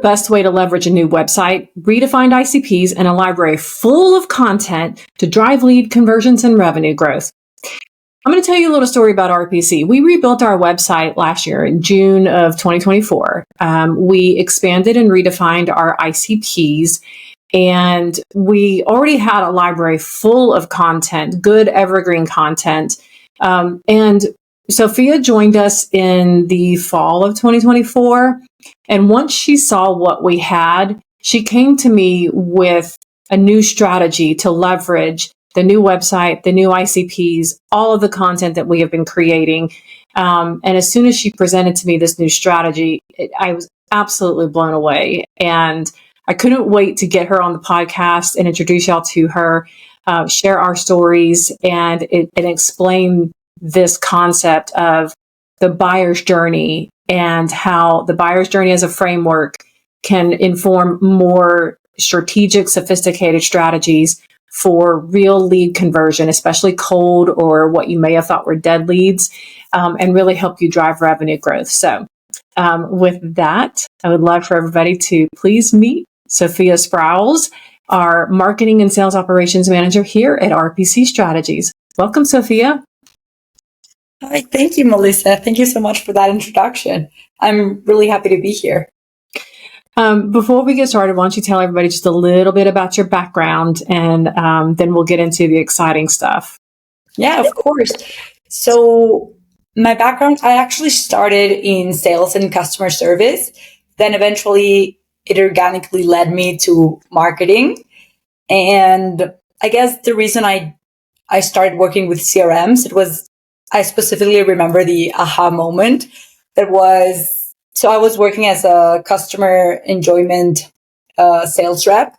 best way to leverage a new website, redefined ICPs, and a library full of content to drive lead conversions and revenue growth? I'm going to tell you a little story about RPC. We rebuilt our website last year in June of 2024. We expanded and redefined our ICPs, and we already had a library full of content, good evergreen content. And Sofia joined us in the fall of 2024. And once she saw what we had, she came to me with a new strategy to leverage the new website, the new ICPs, all of the content that we have been creating. And as soon as she presented to me this new strategy, I was absolutely blown away. And I couldn't wait to get her on the podcast and introduce y'all to her, share our stories, and explain this concept of the buyer's journey and how the buyer's journey as a framework can inform more strategic, sophisticated strategies for real lead conversion, especially cold or what you may have thought were dead leads, and really help you drive revenue growth. So with that, I would love for everybody to please meet Sofia Sprowls, our Marketing and Sales Operations Manager here at RPC Strategies. Welcome, Sofia. Hi, thank you, Melissa. Thank you so much for that introduction. I'm really happy to be here. Before we get started, why don't you tell everybody just a little bit about your background, and then we'll get into the exciting stuff. Yeah, of course. So my background, I actually started in sales and customer service. Then eventually it organically led me to marketing. And I guess the reason I started working with CRMs, I specifically remember the aha moment so I was working as a customer enjoyment sales rep,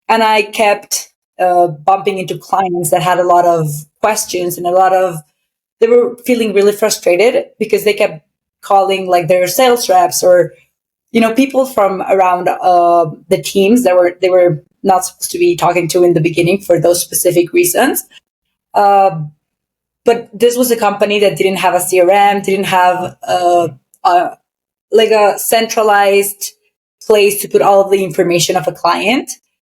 and I kept bumping into clients that had a lot of questions and they were feeling really frustrated because they kept calling like their sales reps or, people from around the teams that they were not supposed to be talking to in the beginning for those specific reasons. But this was a company that didn't have a CRM, didn't have a centralized place to put all of the information of a client.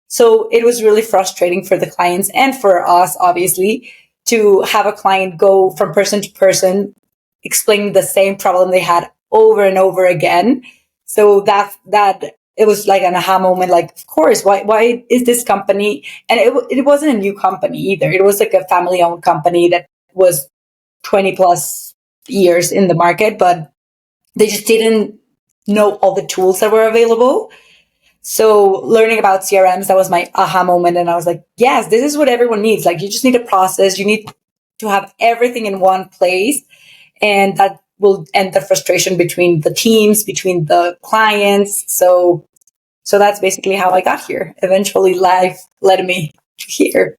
So it was really frustrating for the clients and for us, obviously, to have a client go from person to person, explaining the same problem they had over and over again. So that it was like an aha moment, like, of course, why is this company? And it wasn't a new company either. It was like a family-owned company that was 20 plus years in the market, but they just didn't know all the tools that were available. So learning about CRMs, that was my aha moment. And I was like, yes, this is what everyone needs. Like, you just need a process. You need to have everything in one place. And that will end the frustration between the teams, between the clients. So that's basically how I got here. Eventually life led me to here.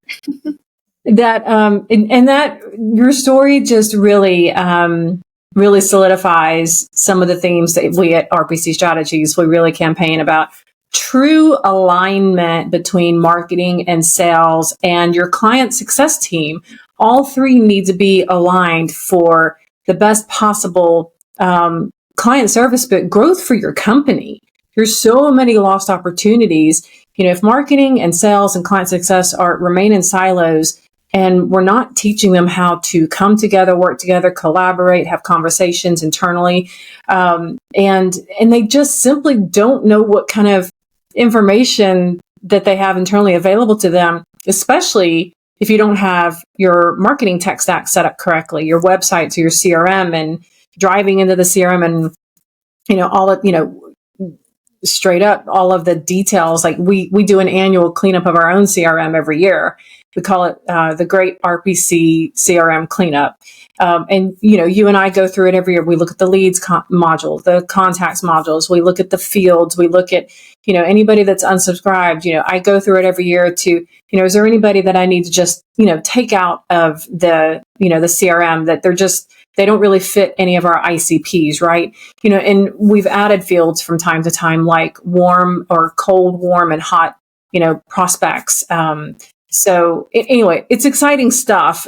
That and that your story just really solidifies some of the themes that we at RPC Strategies, we really campaign about. True alignment between marketing and sales and your client success team. All three need to be aligned for the best possible client service, but growth for your company. There's so many lost opportunities. If marketing and sales and client success remain in silos, and we're not teaching them how to come together, work together, collaborate, have conversations internally. And they just simply don't know what kind of information that they have internally available to them, especially if you don't have your marketing tech stack set up correctly, your website to your CRM, and driving into the CRM and, straight up all of the details. Like we do an annual cleanup of our own CRM every year. We call it the Great RPC CRM Cleanup. And, you and I go through it every year. We look at the leads module, the contacts modules. We look at the fields. We look at, anybody that's unsubscribed. I go through it every year to, is there anybody that I need to just, take out of the, the CRM that they don't really fit any of our ICPs, right? And we've added fields from time to time, like warm or cold, warm, and hot, prospects. So anyway, it's exciting stuff.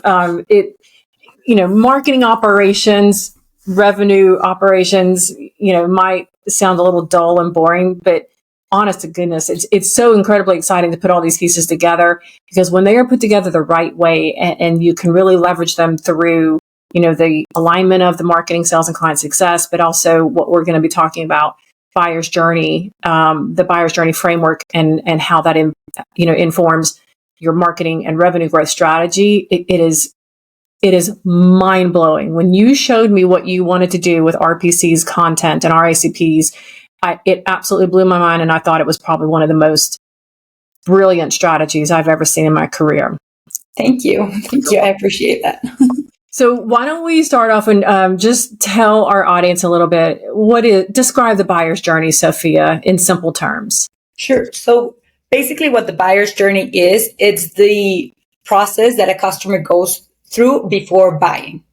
Marketing operations, revenue operations, might sound a little dull and boring, but honest to goodness, it's so incredibly exciting to put all these pieces together, because when they are put together the right way, and you can really leverage them through, the alignment of the marketing, sales, and client success, but also what we're going to be talking about, buyer's journey, the buyer's journey framework, and how that informs your marketing and revenue growth strategy. It is mind blowing. When you showed me what you wanted to do with RPC's content and our ICPs, it absolutely blew my mind, and I thought it was probably one of the most brilliant strategies I've ever seen in my career. Thank you. Thank you. I appreciate that. So why don't we start off and just tell our audience a little bit, describe the buyer's journey, Sofia, in simple terms. Sure. So basically what the buyer's journey is, it's the process that a customer goes through before buying.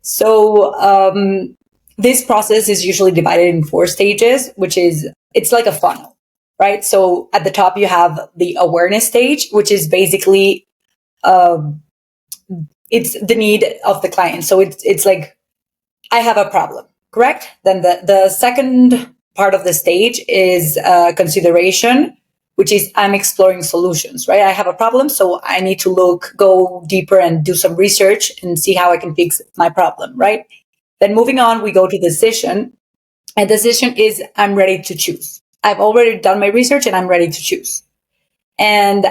So this process is usually divided in 4 stages, it's like a funnel, right? So at the top, you have the awareness stage, which is basically, it's the need of the client. So it's like, I have a problem, correct? Then the second part of the stage is consideration, which is I'm exploring solutions, right? I have a problem, so I need to go deeper and do some research and see how I can fix my problem, right? Then moving on, we go to decision. And decision is I'm ready to choose. I've already done my research and I'm ready to choose. And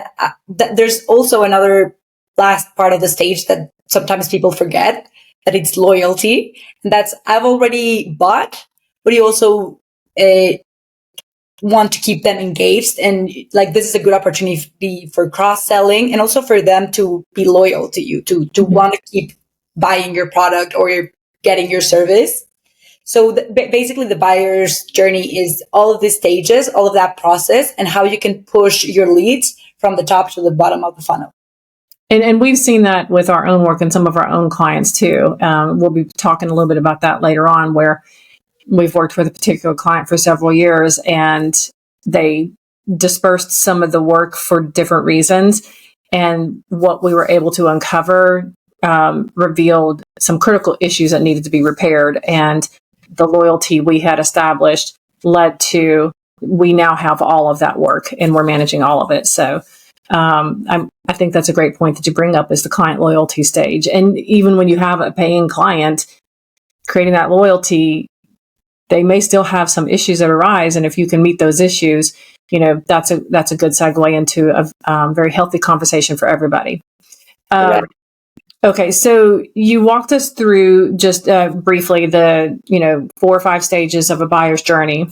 there's also another last part of the stage that sometimes people forget, that it's loyalty. And that's I've already bought, but you also want to keep them engaged. And like, this is a good opportunity for cross-selling, and also for them to be loyal to you, to want to keep buying your product or getting your service. So basically the buyer's journey is all of these stages, all of that process, and how you can push your leads from the top to the bottom of the funnel. And we've seen that with our own work and some of our own clients too. We'll be talking a little bit about that later on, where we've worked with a particular client for several years, and they dispersed some of the work for different reasons. And what we were able to uncover revealed some critical issues that needed to be repaired. And the loyalty we had established led to, we now have all of that work and we're managing all of it. So I think that's a great point that you bring up, is the client loyalty stage. And even when you have a paying client, creating that loyalty, they may still have some issues that arise. And if you can meet those issues, that's a good segue into a very healthy conversation for everybody. Okay, so you walked us through just briefly the 4 or 5 stages of a buyer's journey.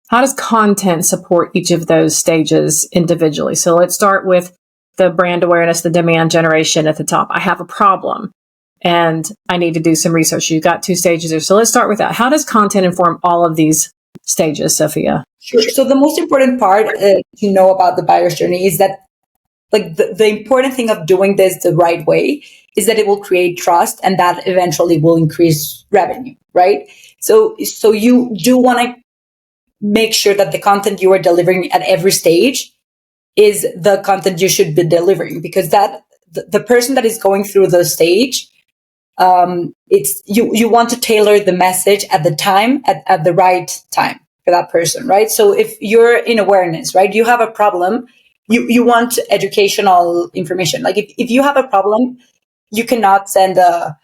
How does content support each of those stages individually? So let's start with the brand awareness, the demand generation at the top. I have a problem and I need to do some research. You've got 2 stages there. So let's start with that. How does content inform all of these stages, Sofia? Sure. So the most important part to know about the buyer's journey is that, like, the important thing of doing this the right way is that it will create trust, and that eventually will increase revenue, right? So you do want to make sure that the content you are delivering at every stage is the content you should be delivering, because that the person that is going through the stage, it's you want to tailor the message at the right time for that person, right? So if you're in awareness, right, you have a problem, you want educational information. Like if you have a problem, you cannot send a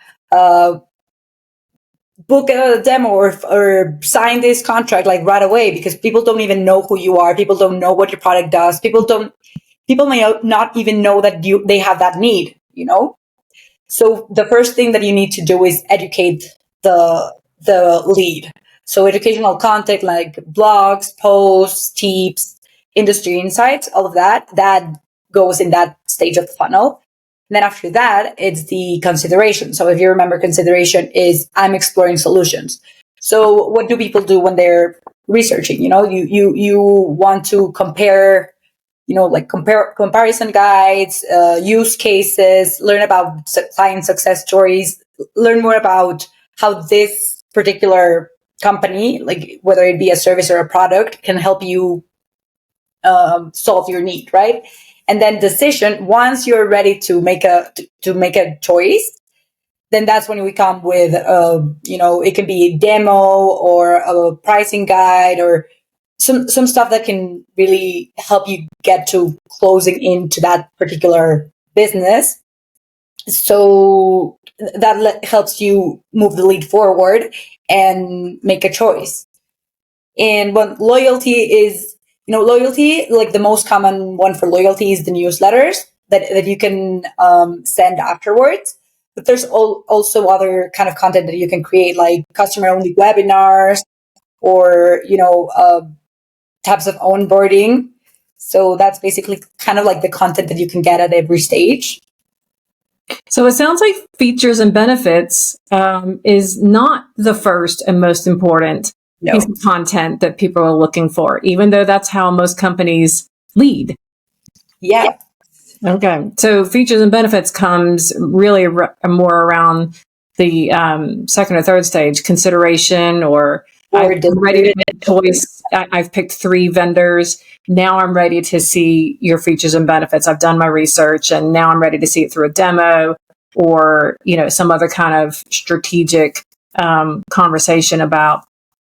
book a demo or sign this contract like right away, because people don't even know who you are. People don't know what your product does. People may not even know that they have that need, So the first thing that you need to do is educate the lead. So educational content like blogs, posts, tips, industry insights, all of that goes in that stage of the funnel. And then after that, it's the consideration. So if you remember, consideration is I'm exploring solutions. So what do people do when they're researching? You want to compare, comparison guides, use cases, learn about client success stories, learn more about how this particular company, like whether it be a service or a product, can help you solve your need, right? And then decision, once you're ready to make a choice, then that's when we come with, it can be a demo or a pricing guide or some stuff that can really help you get to closing into that particular business. So that helps you move the lead forward and make a choice. And when loyalty is, loyalty, like the most common one for loyalty is the newsletters that you can send afterwards. But there's also other kind of content that you can create, like customer only webinars or, types of onboarding. So that's basically kind of like the content that you can get at every stage. So it sounds like features and benefits is not the first and most important piece of content that people are looking for, even though that's how most companies lead. Yeah. Okay. So features and benefits comes really more around the second or third stage, consideration, or I'm ready to make a choice. I've picked 3 vendors. Now I'm ready to see your features and benefits. I've done my research and now I'm ready to see it through a demo or, some other kind of strategic conversation about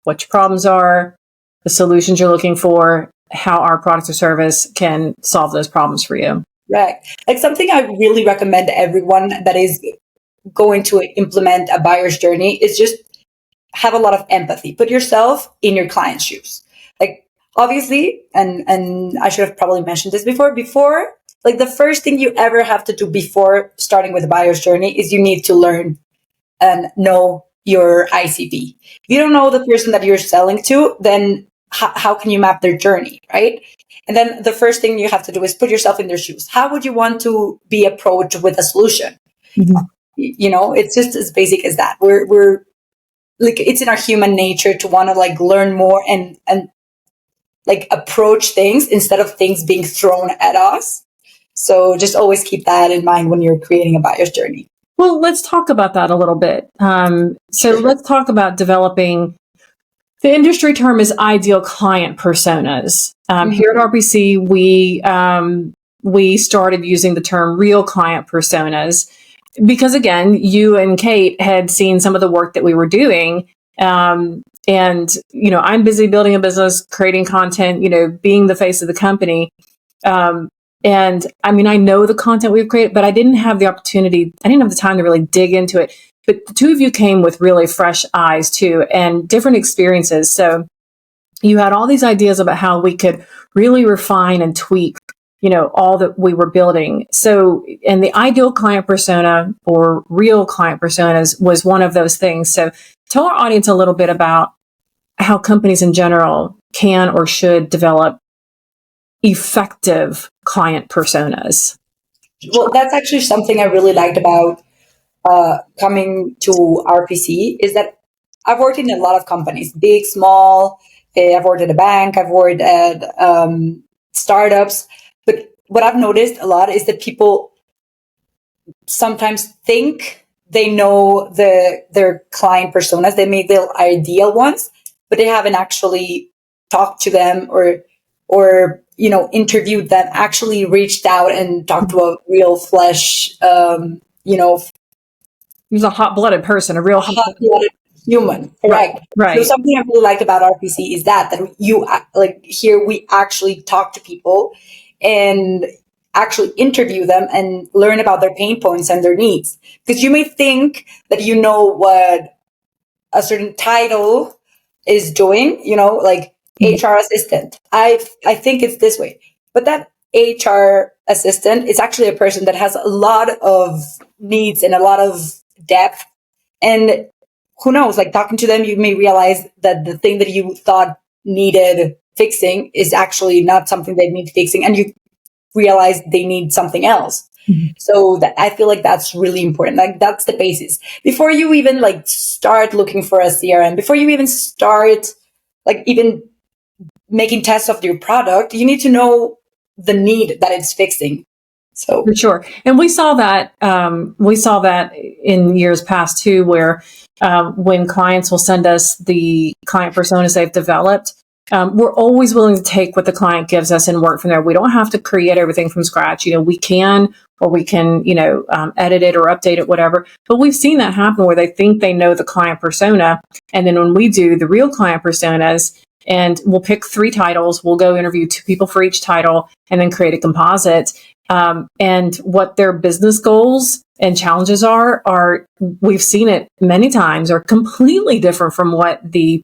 what your problems are, the solutions you're looking for, how our product or service can solve those problems for you. Right. Like something I really recommend to everyone that is going to implement a buyer's journey is just have a lot of empathy. Put yourself in your client's shoes. Like obviously, and I should have probably mentioned this before, like the first thing you ever have to do before starting with a buyer's journey is you need to learn and know your ICP. If you don't know the person that you're selling to, then how can you map their journey, right? And then the first thing you have to do is put yourself in their shoes. How would you want to be approached with a solution? Mm-hmm. It's just as basic as that. We're like, it's in our human nature to want to like learn more and like approach things instead of things being thrown at us. So just always keep that in mind when you're creating a buyer's journey. Well, let's talk about that a little bit. Sure. Let's talk about developing. The industry term is ideal client personas. Mm-hmm. Here at RPC, we started using the term real client personas because, again, you and Kate had seen some of the work that we were doing. And, I'm busy building a business, creating content, being the face of the company. And I mean, I know the content we've created, but I didn't have the opportunity. I didn't have the time to really dig into it. But the two of you came with really fresh eyes too, and different experiences. So you had all these ideas about how we could really refine and tweak, all that we were building. So, and the ideal client persona or real client personas was one of those things. So tell our audience a little bit about how companies in general can or should develop effective client personas. Well, that's actually something I really liked about coming to RPC is that I've worked in a lot of companies, big, small. I've worked at a bank. I've worked at startups. But what I've noticed a lot is that people sometimes think they know their client personas. They make their ideal ones, but they haven't actually talked to them or interviewed them, actually reached out and talked to a real flesh, He's a hot-blooded person, a real hot-blooded human. Correct. Right. So something I really like about RPC is that you like here we actually talk to people and actually interview them and learn about their pain points and their needs. Because you may think that you know what a certain title is doing, like HR assistant. I think it's this way. But that HR assistant is actually a person that has a lot of needs and a lot of depth. And who knows, like talking to them, you may realize that the thing that you thought needed fixing is actually not something they need fixing. And you realize they need something else. Mm-hmm. So I feel like that's really important. Like that's the basis. Before you even like start looking for a CRM, before you even start like even making tests of your product, you need to know the need that it's fixing. So for sure. And we saw that in years past too, where when clients will send us the client personas they've developed, we're always willing to take what the client gives us and work from there. We don't have to create everything from scratch. We can edit it or update it, whatever. But we've seen that happen where they think they know the client persona. And then when we do the real client personas, And we'll pick 3 titles. We'll go interview 2 people for each title and then create a composite. And what their business goals and challenges are, we've seen it many times, are completely different from what the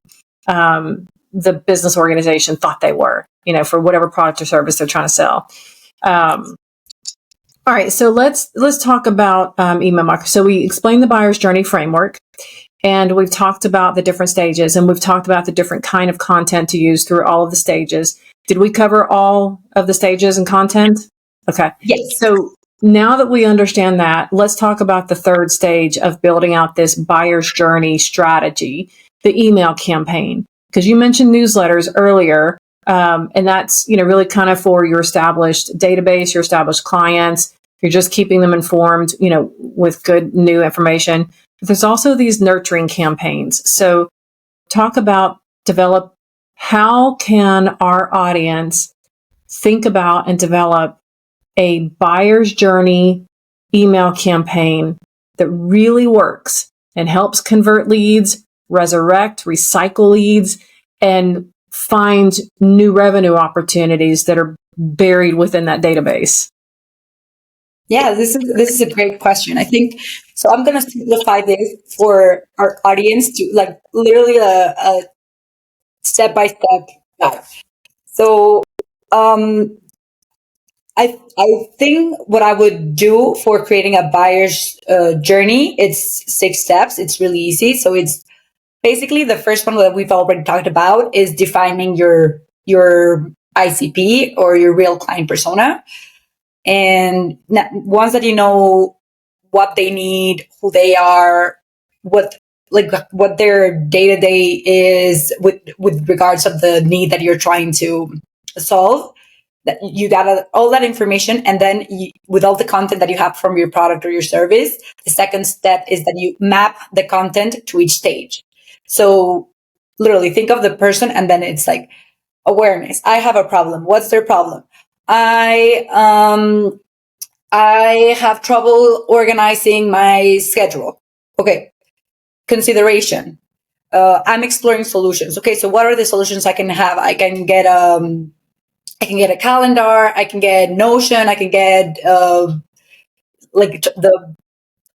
business organization thought they were, for whatever product or service they're trying to sell. All right, so let's talk about email marketing. So we explained the buyer's journey framework, and we've talked about the different stages, and we've talked about the different kind of content to use through all of the stages. Did we cover all of the stages and content? Okay. Yes. So now that we understand that, let's talk about the third stage of building out this buyer's journey strategy, the email campaign. Because you mentioned newsletters earlier, and that's really kind of for your established database, your established clients. You're just keeping them informed, with good new information. But there's also these nurturing campaigns. So talk about how can our audience think about and develop a buyer's journey email campaign that really works and helps convert leads, recycle leads, and find new revenue opportunities that are buried within that database? Yeah, this is a great question. I think so. I'm going to simplify this for our audience to literally a step-by-step guide. So, I think what I would do for creating a buyer's journey, it's 6 steps. It's really easy. So it's basically the first one that we've already talked about is defining your ICP or your real client persona. And once that you know what they need, who they are, what their day-to-day is with regards of the need that you're trying to solve, that you got all that information. And then with all the content that you have from your product or your service, the second step is that you map the content to each stage. So literally think of the person, and then it's like awareness. I have a problem. What's their problem? I have trouble organizing my schedule. Okay. Consideration. I'm exploring solutions. Okay. So what are the solutions I can have? I can get a calendar. I can get Notion. I can get,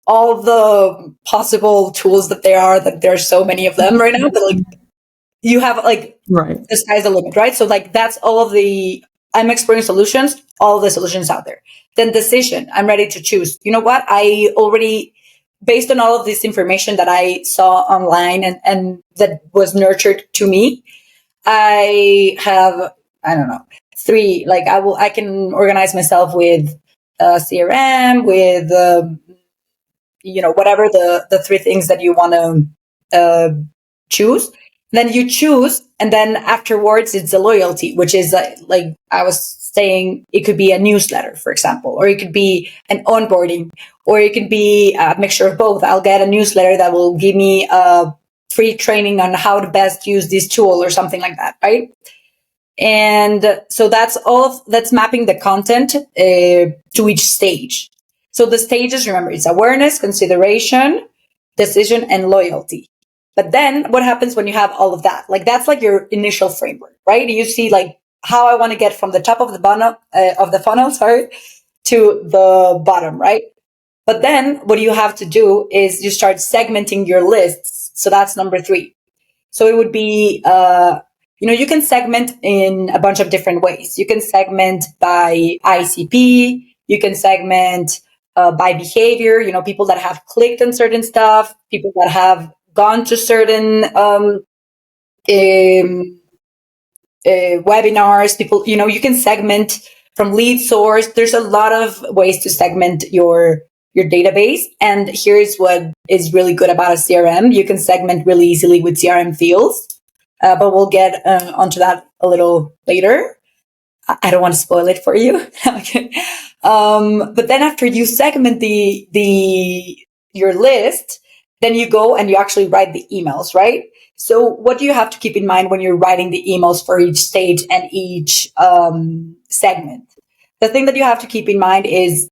all the possible tools that there are so many of them right now, but you have right. The sky's the limit, right? So that's all of the, I'm exploring solutions, all of the solutions out there. Then decision, I'm ready to choose. You know what? I already, based on all of this information that I saw online and that was nurtured to me, I have, I don't know, 3, I can organize myself with CRM, with, whatever the 3 things that you want to choose. Then you choose, and then afterwards it's the loyalty, which is like I was saying, it could be a newsletter, for example, or it could be an onboarding, or it could be a mixture of both. I'll get a newsletter that will give me free training on how to best use this tool or something like that, right? And so that's mapping the content to each stage. So the stages, remember, it's awareness, consideration, decision, and loyalty. But then what happens when you have all of that? That's your initial framework, right? You see how I want to get from the top of the bottom of the funnel, to the bottom, right? But then what you have to do is you start segmenting your lists. So that's number 3. So it would be, you can segment in a bunch of different ways. You can segment by ICP. You can segment by behavior, people that have clicked on certain stuff, people that have gone to certain webinars, people, you can segment from lead source. There's a lot of ways to segment your database. And here's what is really good about a CRM. You can segment really easily with CRM fields, but we'll get onto that a little later. I don't want to spoil it for you. But then after you segment your list, then you go and you actually write the emails, right? So what do you have to keep in mind when you're writing the emails for each stage and each segment? The thing that you have to keep in mind is,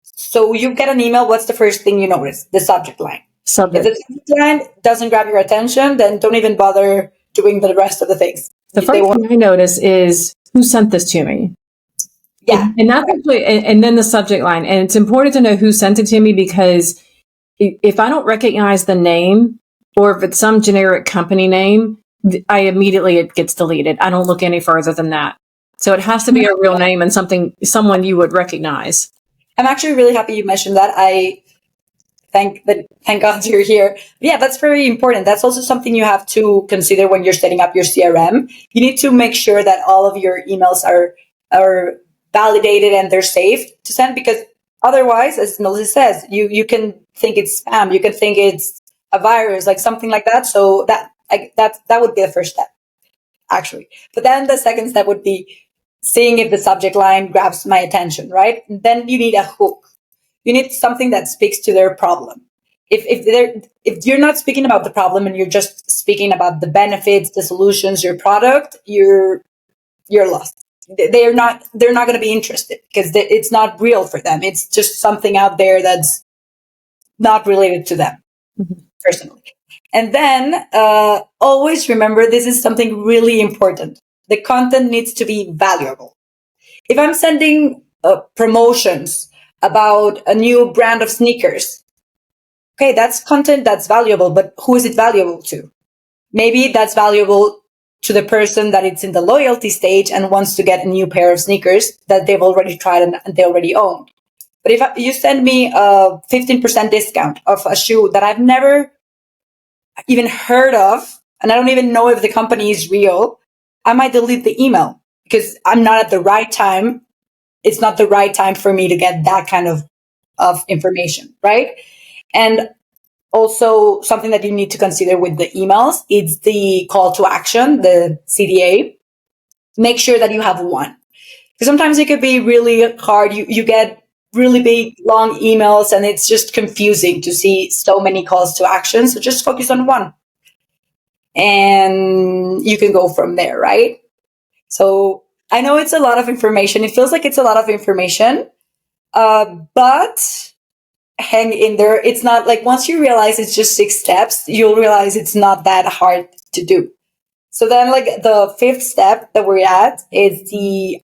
so you get an email, what's the first thing you notice? The subject line. Subject. If the subject line doesn't grab your attention, then don't even bother doing the rest of the things. The first thing I notice is who sent this to me. Yeah. And that's actually, and then the subject line. And it's important to know who sent it to me, because if I don't recognize the name, or if it's some generic company name, it gets deleted. I don't look any further than that. So it has to be a real name and someone you would recognize. I'm actually really happy you mentioned that. Thank God you're here. Yeah, that's very important. That's also something you have to consider when you're setting up your CRM. You need to make sure that all of your emails are validated and they're safe to send, because otherwise, as Melissa says, you can think it's spam, you can think it's a virus, like something like that. So that would be the first step, actually. But then the second step would be seeing if the subject line grabs my attention, right? And then you need a hook. You need something that speaks to their problem. If you're not speaking about the problem and you're just speaking about the benefits, the solutions, your product, you're lost. They're not going to be interested, because it's not real for them. It's just something out there that's not related to them personally. And then always remember, this is something really important. The content needs to be valuable. If I'm sending promotions about a new brand of sneakers, okay, that's content that's valuable, but who is it valuable to? Maybe that's valuable to the person that it's in the loyalty stage and wants to get a new pair of sneakers that they've already tried and they already own. But if you send me a 15% discount of a shoe that I've never even heard of, and I don't even know if the company is real, I might delete the email, because I'm not at the right time. It's not the right time for me to get that kind of information, right? And also, something that you need to consider with the emails is the call to action, the CTA. Make sure that you have one. Because sometimes it could be really hard. You get really big, long emails, and it's just confusing to see so many calls to action. So just focus on one. And you can go from there, right? So I know it's a lot of information. It feels like it's a lot of information, but hang in there. It's not like, once you realize it's just 6 steps, you'll realize it's not that hard to do. So then, like, the 5th step that we're at is use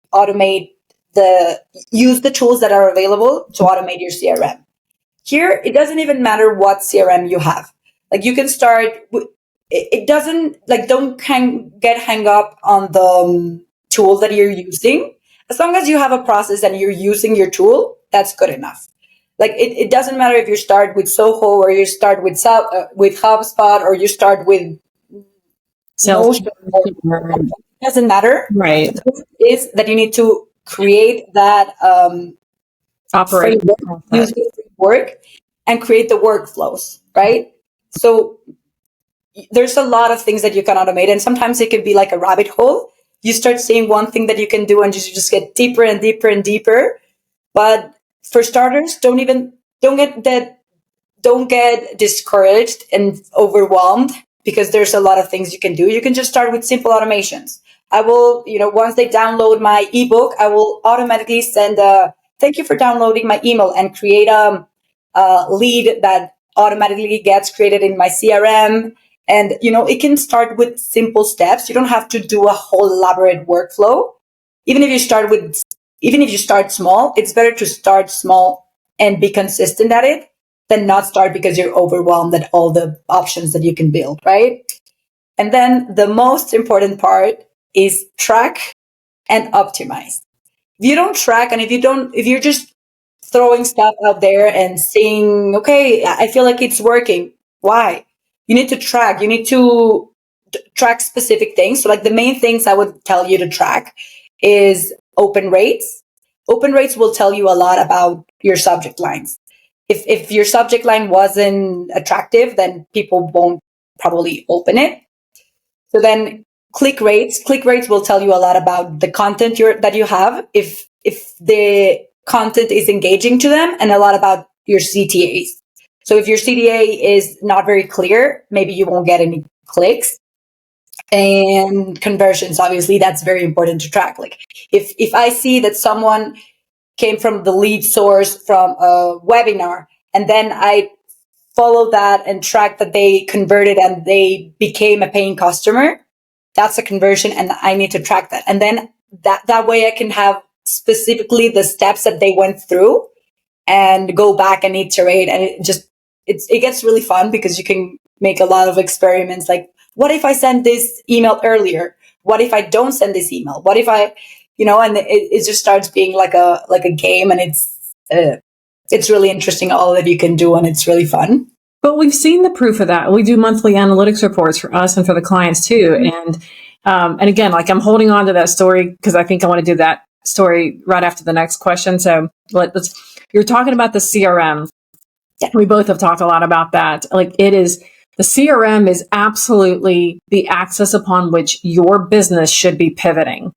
the tools that are available to automate your CRM. Here, it doesn't even matter what CRM you have. Like, you can start, it doesn't, like, don't get hung up on the tool that you're using. As long as you have a process and you're using your tool, that's good enough. Like, it doesn't matter if you start with Soho, or you start with HubSpot, or you start with Notion. It doesn't matter. Right. The point is that you need to create that framework, use the framework, and create the workflows, right? So there's a lot of things that you can automate, and sometimes it can be like a rabbit hole. You start seeing one thing that you can do, and you just get deeper and deeper and deeper. But for starters, don't get discouraged and overwhelmed, because there's a lot of things you can do. You can just start with simple automations. I will, once they download my ebook, I will automatically send a thank you for downloading my email, and create a lead that automatically gets created in my CRM. And, it can start with simple steps. You don't have to do a whole elaborate workflow. Even if you start small, it's better to start small and be consistent at it than not start because you're overwhelmed at all the options that you can build, right? And then the most important part is track and optimize. If you don't track, and if you're just throwing stuff out there and saying, okay, I feel like it's working. Why? You need to track. You need to track specific things. So, like, the main things I would tell you to track is open rates. Open rates will tell you a lot about your subject lines. If your subject line wasn't attractive, then people won't probably open it. So then click rates will tell you a lot about the content that you have. If the content is engaging to them, and a lot about your CTAs. So if your CTA is not very clear, maybe you won't get any clicks. And conversions, obviously, that's very important to track. Like, if I see that someone came from the lead source from a webinar, and then I follow that and track that they converted and they became a paying customer, that's a conversion and I need to track that. And then that way I can have specifically the steps that they went through and go back and iterate. And it gets really fun because you can make a lot of experiments. Like, what if I send this email earlier? What if I don't send this email? What if I, and it just starts being like a game, and it's really interesting all that you can do, and it's really fun. But we've seen the proof of that. We do monthly analytics reports for us and for the clients too. And again, like, I'm holding on to that story because I think I want to do that story right after the next question. So you're talking about the CRM. Yeah. We both have talked a lot about that. Like, the CRM is absolutely the axis upon which your business should be pivoting.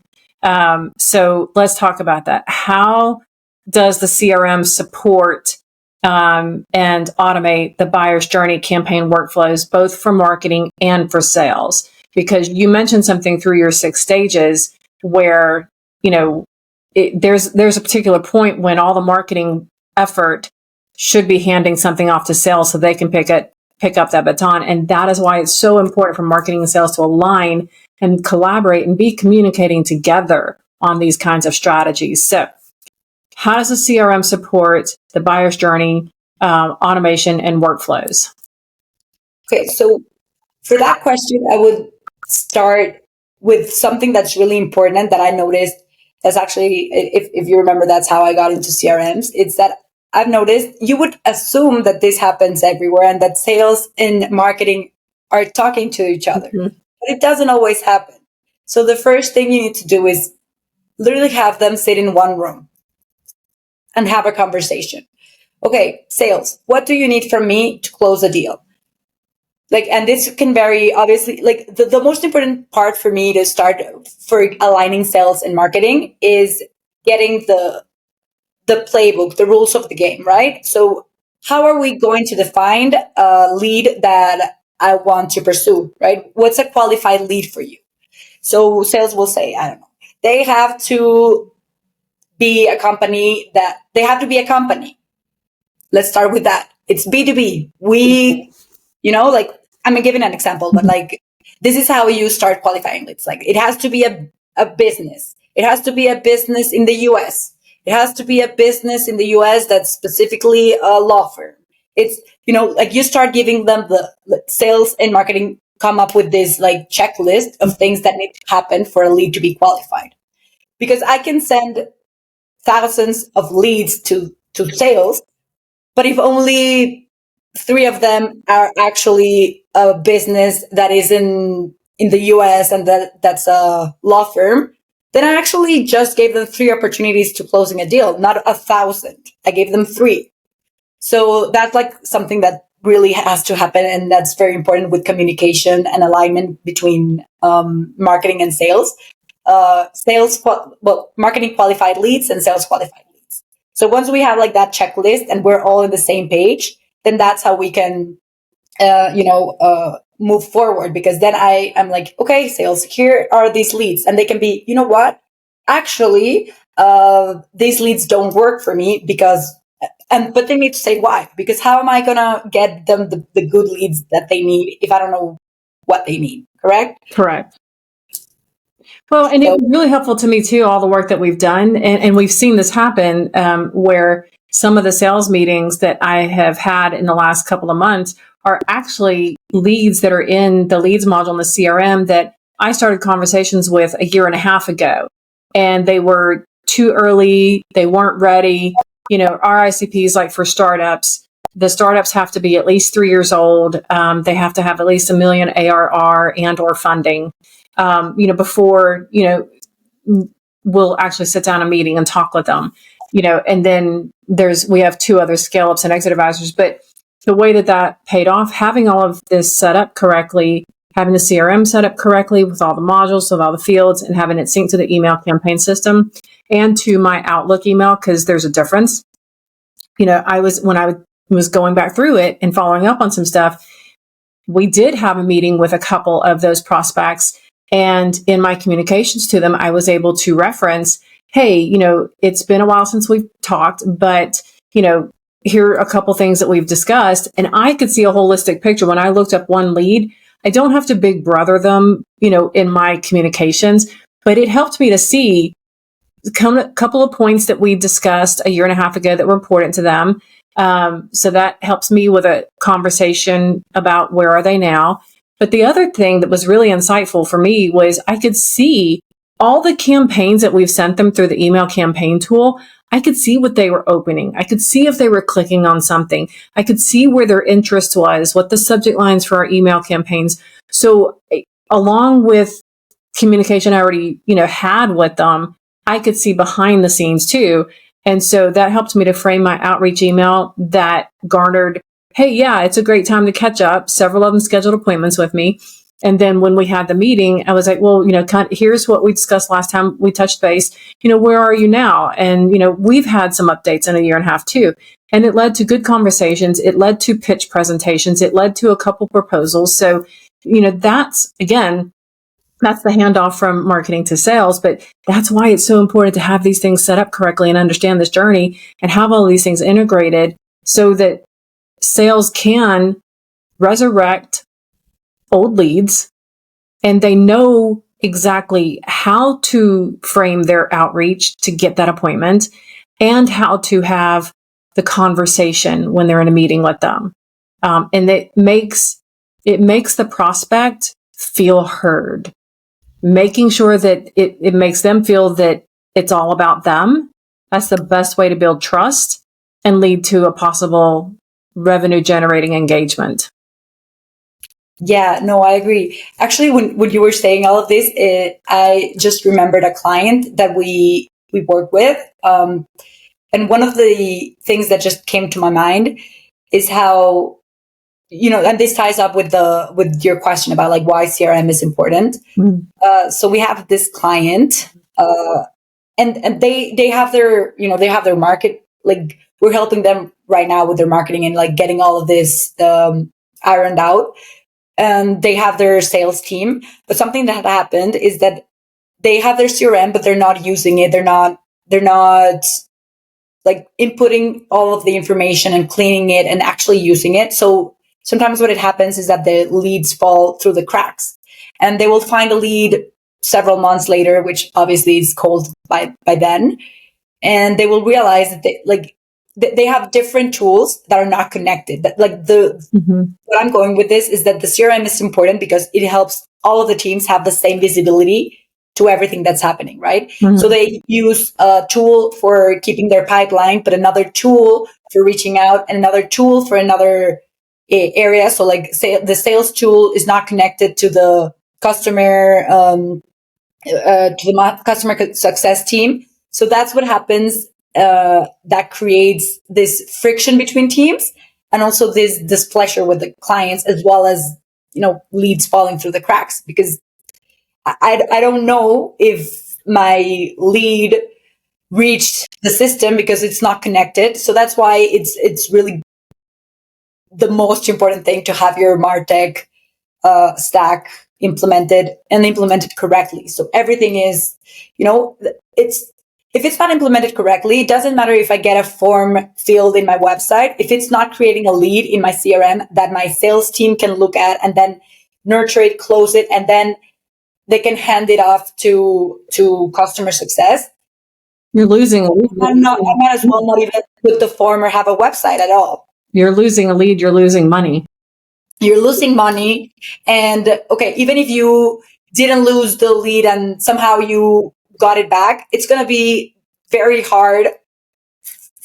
So let's talk about that. How does the CRM support and automate the buyer's journey campaign workflows, both for marketing and for sales? Because you mentioned something through your 6 stages where, there's a particular point when all the marketing effort should be handing something off to sales so they can pick up that baton. And that is why it's so important for marketing and sales to align and collaborate and be communicating together on these kinds of strategies. So how does the CRM support the buyer's journey, automation, and workflows? Okay, so for that question, I would start with something that's really important that I noticed. That's actually, if you remember, that's how I got into CRMs. It's that I've noticed you would assume that this happens everywhere and that sales and marketing are talking to each other, but it doesn't always happen. So the first thing you need to do is literally have them sit in one room and have a conversation. Okay, sales, what do you need from me to close a deal? And this can vary, obviously. The most important part for me to start for aligning sales and marketing is getting the playbook, the rules of the game, right? So how are we going to define a lead that I want to pursue, right? What's a qualified lead for you? So sales will say, I don't know, they have to be a company. Let's start with that. It's B2B. I'm giving an example, but this is how you start qualifying leads. It has to be a business. It has to be a business in the US. It has to be a business in the US that's specifically a law firm. It's, you start giving them the sales and marketing come up with this checklist of things that need to happen for a lead to be qualified. Because I can send thousands of leads to sales, but if only 3 of them are actually a business that is in the US and that's a law firm, then I actually just gave them 3 opportunities to closing a deal, not 1,000. I gave them 3. So that's something that really has to happen. And that's very important with communication and alignment between marketing and sales. Marketing qualified leads and sales qualified leads. So once we have that checklist and we're all on the same page, then that's how we can, move forward. Because then I'm okay, sales, here are these leads. And they can be, you know what? Actually, these leads don't work for me but they need to say why. Because how am I going to get them the good leads that they need if I don't know what they need? Correct? Correct. Well, and it was really helpful to me too, all the work that we've done. And we've seen this happen where some of the sales meetings that I have had in the last couple of months are actually leads that are in the leads module in the CRM that I started conversations with a year and a half ago. And they were too early. They weren't ready. Our ICPs, for startups, the startups have to be at least 3 years old. They have to have at least $1 million ARR and or funding, before, we'll actually sit down a meeting and talk with them, and then we have 2 other scale ups and exit advisors. But the way that paid off, having all of this set up correctly, having the CRM set up correctly with all the modules, with all the fields, and having it synced to the email campaign system and to my Outlook email, because there's a difference. When I was going back through it and following up on some stuff, we did have a meeting with a couple of those prospects. And in my communications to them, I was able to reference, hey, it's been a while since we've talked, but, here are a couple things that we've discussed. And I could see a holistic picture. When I looked up one lead, I don't have to big brother them in my communications, but it helped me to see a couple of points that we discussed a year and a half ago that were important to them. So that helps me with a conversation about where are they now. But the other thing that was really insightful for me was I could see all the campaigns that we've sent them through the email campaign tool. I could see what they were opening. I could see if they were clicking on something. I could see where their interest was, what the subject lines for our email campaigns. So along with communication I already, had with them, I could see behind the scenes too. And so that helped me to frame my outreach email that garnered, hey, yeah, it's a great time to catch up. Several of them scheduled appointments with me. And then when we had the meeting, I was like, well, here's what we discussed last time we touched base. Where are you now? And, we've had some updates in a year and a half too. And it led to good conversations. It led to pitch presentations. It led to a couple proposals. So, that's the handoff from marketing to sales. But that's why it's so important to have these things set up correctly and understand this journey and have all these things integrated so that sales can resurrect old leads, and they know exactly how to frame their outreach to get that appointment and how to have the conversation when they're in a meeting with them. And it makes the prospect feel heard, making sure that it makes them feel that it's all about them. That's the best way to build trust and lead to a possible revenue generating engagement. Yeah, no, I agree. Actually, when you were saying all of this, I just remembered a client that we work with. And one of the things that just came to my mind is how, and this ties up with your question about like why CRM is important. So we have this client, and they have their, they have their market, like we're helping them right now with their marketing and like getting all of this ironed out. And they have their sales team. But something that happened is that they have their CRM, but they're not using it. They're not like inputting all of the information and cleaning it and actually using it. So sometimes what it happens is that the leads fall through the cracks, and they will find a lead several months later, which obviously is cold by then. And they will realize that they have different tools that are not connected. That what I'm going with this is that the CRM is important because it helps all of the teams have the same visibility to everything that's happening, right? Mm-hmm. So they use a tool for keeping their pipeline, but another tool for reaching out and another tool for another area. So like the sales tool is not connected to the customer, customer success team. So that's what happens. That creates this friction between teams, and also this displeasure with the clients, as well as leads falling through the cracks, because I don't know if my lead reached the system because it's not connected. So that's why it's really the most important thing to have your MarTech stack implemented correctly. So everything is, if it's not implemented correctly, it doesn't matter if I get a form filled in my website. If it's not creating a lead in my CRM that my sales team can look at and then nurture it, close it, and then they can hand it off to customer success, you're losing a lead. I might as well not even put the form or have a website at all. You're losing a lead. You're losing money. You're losing money. And okay, even if you didn't lose the lead and somehow you got it back, it's going to be very hard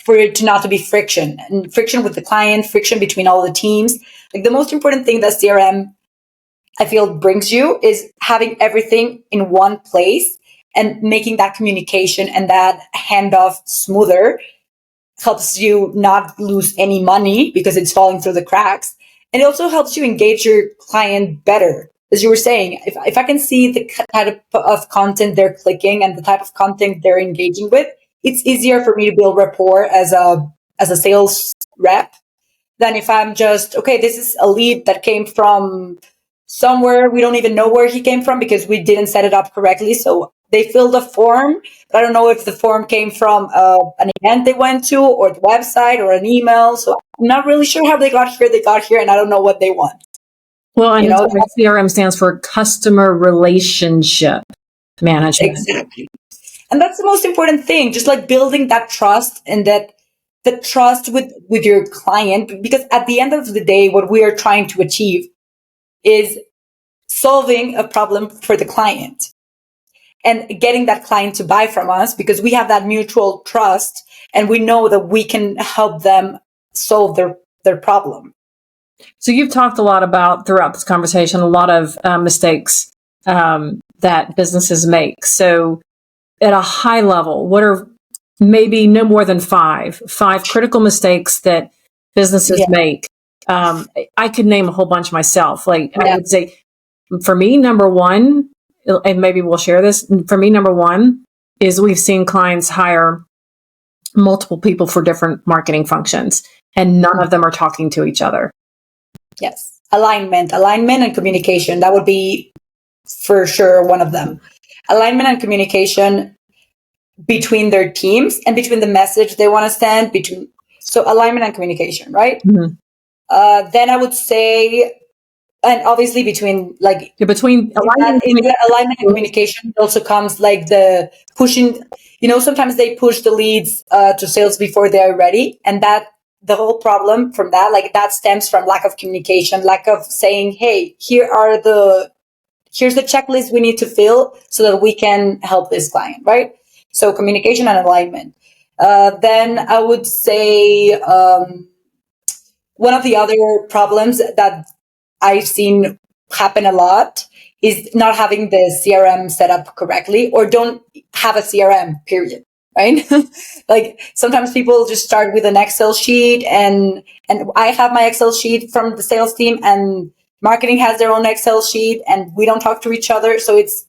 for it to not to be friction with the client, friction between all the teams. Like the most important thing that CRM, I feel, brings you is having everything in one place and making that communication and that handoff smoother helps you not lose any money because it's falling through the cracks. And it also helps you engage your client better. As you were saying, if I can see the type of content they're clicking and the type of content they're engaging with, it's easier for me to build rapport as a sales rep than if I'm just, okay, this is a lead that came from somewhere. We don't even know where he came from because we didn't set it up correctly. So they filled a form, but I don't know if the form came from an event they went to or the website or an email. So I'm not really sure how they got here. They got here and I don't know what they want. Well, and CRM stands for customer relationship management. Exactly. And that's the most important thing, just like building that trust and that the trust with your client, because at the end of the day, what we are trying to achieve is solving a problem for the client and getting that client to buy from us, because we have that mutual trust and we know that we can help them solve their problem. So you've talked a lot about, throughout this conversation, a lot of mistakes that businesses make. So at a high level, what are maybe no more than five critical mistakes that businesses make? I could name a whole bunch myself. I would say, for me, number one, and maybe we'll share this, for me, number one is we've seen clients hire multiple people for different marketing functions, and none of them are talking to each other. Yes. Alignment and communication. That would be for sure one of them. Alignment and communication between their teams and between the message they want to send, so alignment and communication, right? Mm-hmm. Then I would say, and obviously between alignment and communication also comes like the pushing, sometimes they push the leads to sales before they are ready. And that the whole problem from that stems from lack of communication, lack of saying, hey, here's the checklist we need to fill so that we can help this client, right? So communication and alignment. Then I would say one of the other problems that I've seen happen a lot is not having the CRM set up correctly, or don't have a CRM, period, right? Like sometimes people just start with an Excel sheet, and I have my Excel sheet from the sales team, and marketing has their own Excel sheet, and we don't talk to each other. So it's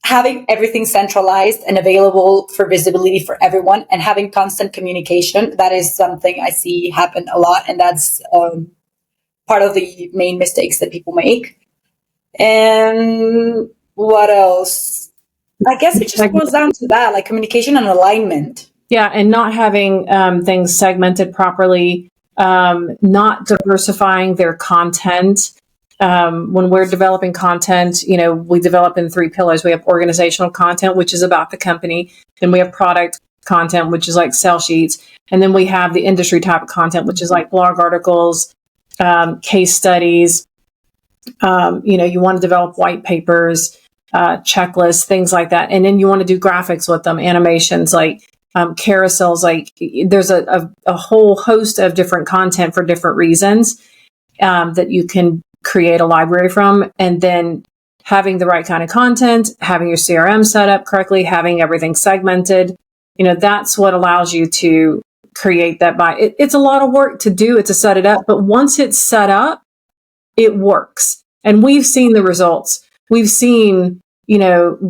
having everything centralized and available for visibility for everyone, and having constant communication. That is something I see happen a lot. And that's part of the main mistakes that people make. And what else? I guess it just boils down to that, like communication and alignment. Yeah. And not having things segmented properly, not diversifying their content. When we're developing content, we develop in 3 pillars. We have organizational content, which is about the company. Then we have product content, which is like sell sheets. And then we have the industry type of content, which is like blog articles, case studies. You want to develop white papers, checklists, things like that. And then you want to do graphics with them, animations, like carousels. Like there's a whole host of different content for different reasons that you can create a library from. And then having the right kind of content, having your CRM set up correctly, having everything segmented, that's what allows you to create that it's a lot of work to do it, to set it up. But once it's set up, it works. And we've seen the results. We've seen,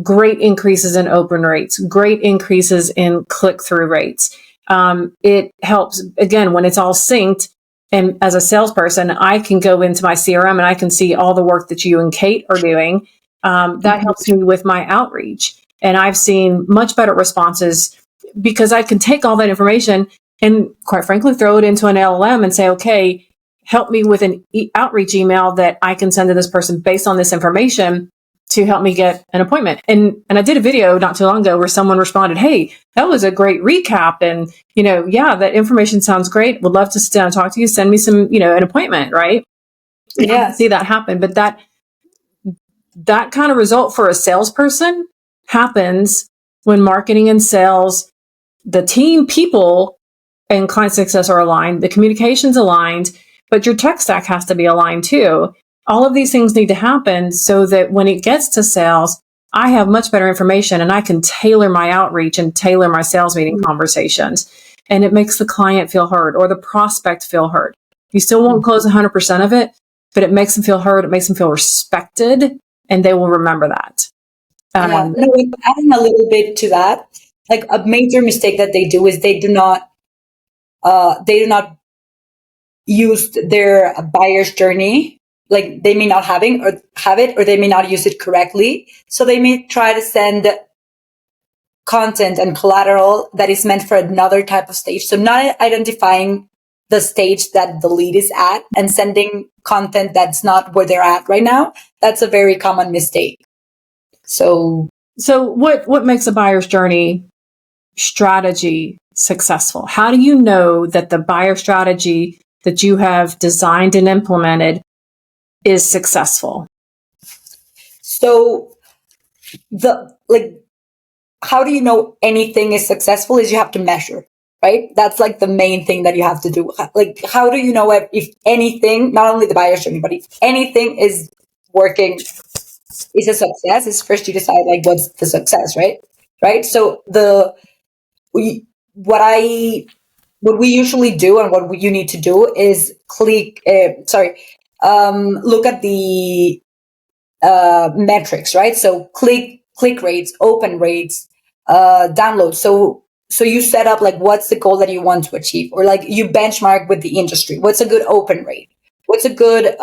great increases in open rates, great increases in click-through rates. It helps, again, when it's all synced. And as a salesperson, I can go into my CRM and I can see all the work that you and Kate are doing. That helps me with my outreach. And I've seen much better responses because I can take all that information and, quite frankly, throw it into an LLM and say, okay, help me with an outreach email that I can send to this person based on this information to help me get an appointment. And I did a video not too long ago where someone responded, hey, that was a great recap. And, that information sounds great. Would love to sit down and talk to you. Send me some, an appointment, right? Yeah. See that happen. But that kind of result for a salesperson happens when marketing and sales, the team, people, and client success are aligned, the communication's aligned, but your tech stack has to be aligned too. All of these things need to happen so that when it gets to sales, I have much better information and I can tailor my outreach and tailor my sales meeting conversations. And it makes the client feel heard or the prospect feel heard. You still won't close 100% of it, but it makes them feel heard. It makes them feel respected, and they will remember that. Adding a little bit to that, like a major mistake that they do is they do not use their buyer's journey. Like they may not have it, or they may not use it correctly. So they may try to send content and collateral that is meant for another type of stage. So not identifying the stage that the lead is at and sending content that's not where they're at right now, that's a very common mistake. So what makes a buyer's journey strategy successful? How do you know that the buyer strategy that you have designed and implemented is successful? So how do you know anything is successful is you have to measure, right? That's like the main thing that you have to do. Like, how do you know if anything, not only the buyer's journey, but if anything is working, is a success? Is first you decide like what's the success, right? Right. So what we usually do and what you need to do is look at the metrics, right? So click rates, open rates, downloads. So you set up like what's the goal that you want to achieve, or like you benchmark with the industry. What's a good open rate? What's a good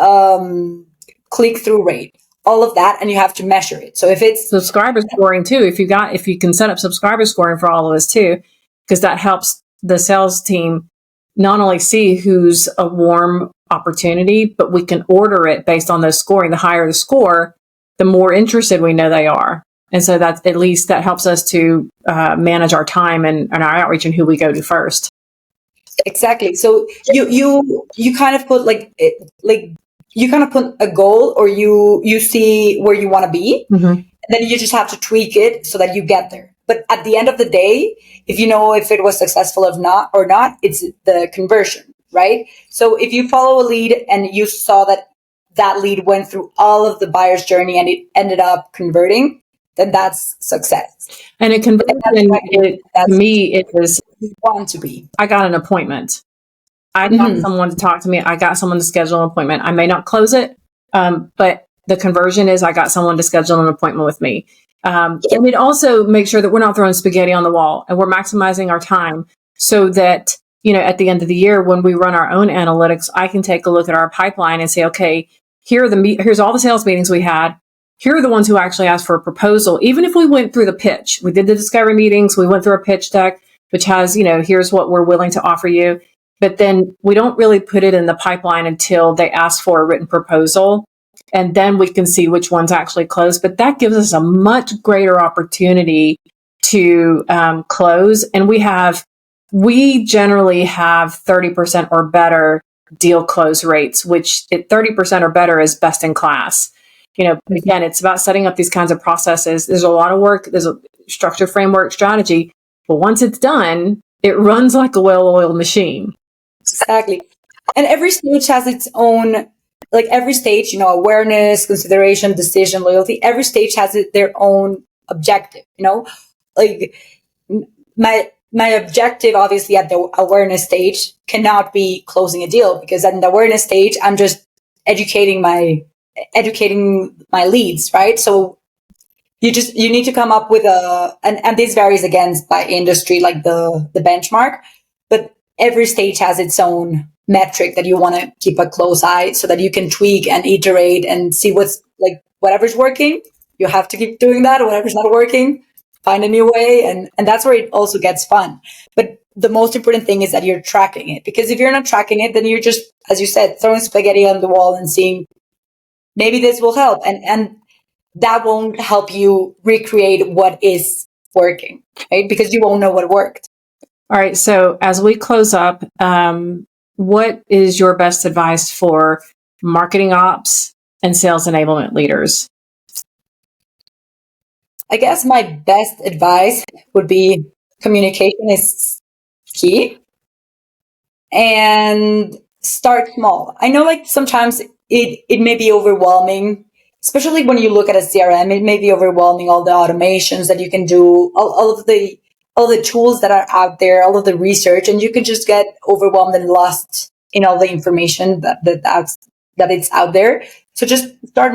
click through rate? All of that, and you have to measure it. So if it's subscriber scoring too, if you can set up subscriber scoring for all of us too, because that helps the sales team not only see who's a warm opportunity, but we can order it based on those scoring. The higher the score, the more interested we know they are. And so that at least that helps us to manage our time and our outreach and who we go to first. Exactly. So you kind of put you kind of put a goal, or you see where you want to be, and then you just have to tweak it so that you get there. But at the end of the day, if you know if it was successful or not, it's the conversion, right? So if you follow a lead and you saw that lead went through all of the buyer's journey and it ended up converting, then that's success. And a conversion, to me, it was you want to be. I got an appointment. I got someone to talk to me. I got someone to schedule an appointment. I may not close it, but the conversion is I got someone to schedule an appointment with me. And it also makes sure that we're not throwing spaghetti on the wall and we're maximizing our time so that, at the end of the year, when we run our own analytics, I can take a look at our pipeline and say, okay, here's all the sales meetings we had. Here are the ones who actually asked for a proposal. Even if we went through the pitch, we did the discovery meetings, we went through a pitch deck, which has, here's what we're willing to offer you. But then we don't really put it in the pipeline until they ask for a written proposal. And then we can see which ones actually close. But that gives us a much greater opportunity to close. And we generally have 30% or better deal close rates, which at 30% or better is best in class. Again, it's about setting up these kinds of processes. There's a lot of work. There's a structure, framework, strategy. But once it's done, it runs like a well-oiled machine. Exactly. And every stage has its own, like every stage, awareness, consideration, decision, loyalty, every stage has their own objective, like my objective, obviously at the awareness stage cannot be closing a deal, because at the awareness stage, I'm just educating my leads, right? So you need to come up with and this varies again by industry, like the benchmark, but every stage has its own metric that you want to keep a close eye so that you can tweak and iterate and see whatever's working, you have to keep doing that. Whatever's not working, find a new way. And that's where it also gets fun. But the most important thing is that you're tracking it, because if you're not tracking it, then you're just, as you said, throwing spaghetti on the wall and seeing maybe this will help. And that won't help you recreate what is working, right? Because you won't know what worked. All right. So as we close up, what is your best advice for marketing ops and sales enablement leaders? I guess my best advice would be communication is key, and start small. I know sometimes it may be overwhelming, especially when you look at a CRM, it may be overwhelming, all the automations that you can do, all of the tools that are out there, all of the research, and you can just get overwhelmed and lost in all the information that it's out there. So just start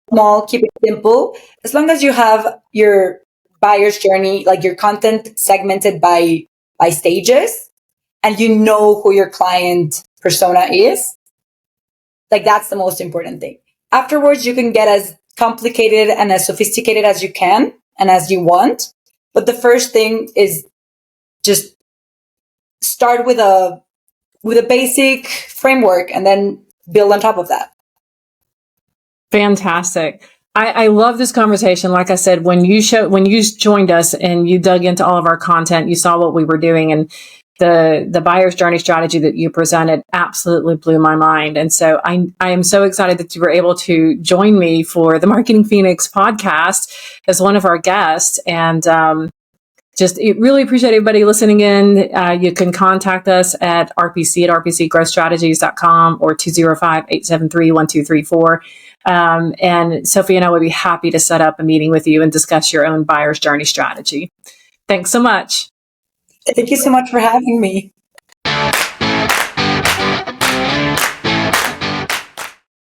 small, keep it simple. As long as you have your buyer's journey, like your content segmented by stages, and you know who your client persona is, that's the most important thing. Afterwards, you can get as complicated and as sophisticated as you can and as you want. But the first thing is just start with a with a basic framework and then build on top of that. Fantastic. I love this conversation. Like I said, when you joined us and you dug into all of our content, you saw what we were doing, and the buyer's journey strategy that you presented absolutely blew my mind. And so I am so excited that you were able to join me for the Marketing Phoenix podcast as one of our guests. And just really appreciate everybody listening in. You can contact us at rpc@rpcgrowthstrategies.com or 205-873-1234. And Sofia and I would be happy to set up a meeting with you and discuss your own buyer's journey strategy. Thanks so much. Thank you so much for having me.